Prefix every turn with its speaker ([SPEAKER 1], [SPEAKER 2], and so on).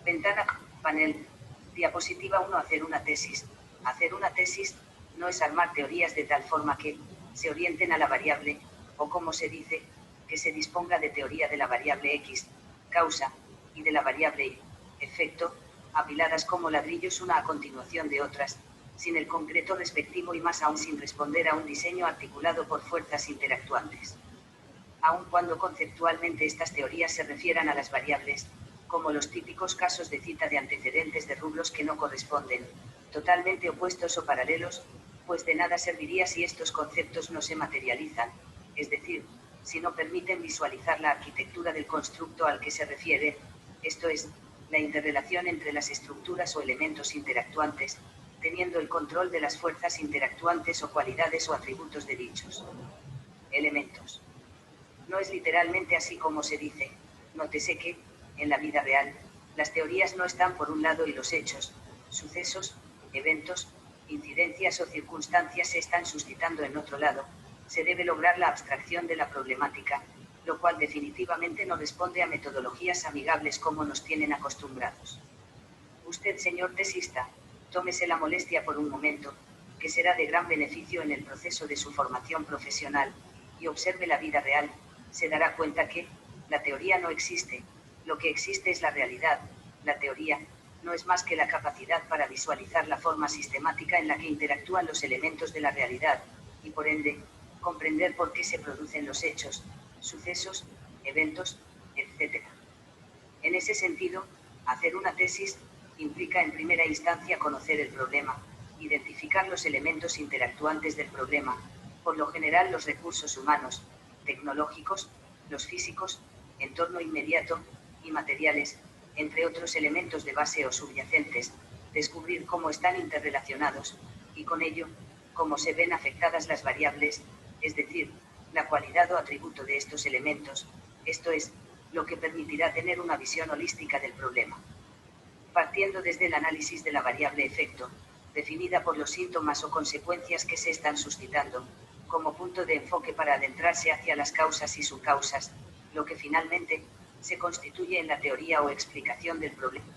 [SPEAKER 1] Ventana, panel, diapositiva 1. Hacer una tesis. Hacer una tesis no es armar teorías de tal forma que se orienten a la variable, o como se dice, que se disponga de teoría de la variable X, causa, y de la variable Y, efecto, apiladas como ladrillos una a continuación de otras, sin el concreto respectivo y más aún sin responder a un diseño articulado por fuerzas interactuantes. Aun cuando conceptualmente estas teorías se refieran a las variables, como los típicos casos de cita de antecedentes de rublos que no corresponden, totalmente opuestos o paralelos, pues de nada serviría si estos conceptos no se materializan, es decir, si no permiten visualizar la arquitectura del constructo al que se refiere, esto es, la interrelación entre las estructuras o elementos interactuantes, teniendo el control de las fuerzas interactuantes o cualidades o atributos de dichos elementos. No es literalmente así como se dice, nótese que, en la vida real, las teorías no están por un lado y los hechos, sucesos, eventos, incidencias o circunstancias se están suscitando en otro lado. Se debe lograr la abstracción de la problemática, lo cual definitivamente no responde a metodologías amigables como nos tienen acostumbrados. Usted, señor tesista, tómese la molestia por un momento, que será de gran beneficio en el proceso de su formación profesional, y observe la vida real. Se dará cuenta que la teoría no existe, lo que existe es la realidad. La teoría no es más que la capacidad para visualizar la forma sistemática en la que interactúan los elementos de la realidad, y por ende, comprender por qué se producen los hechos, sucesos, eventos, etc. En ese sentido, hacer una tesis implica en primera instancia conocer el problema, identificar los elementos interactuantes del problema, por lo general los recursos humanos, tecnológicos, los físicos, entorno inmediato, y materiales, entre otros elementos de base o subyacentes, descubrir cómo están interrelacionados, y con ello, cómo se ven afectadas las variables, es decir, la cualidad o atributo de estos elementos, esto es, lo que permitirá tener una visión holística del problema. Partiendo desde el análisis de la variable efecto, definida por los síntomas o consecuencias que se están suscitando, como punto de enfoque para adentrarse hacia las causas y subcausas, lo que finalmente se constituye en la teoría o explicación del problema.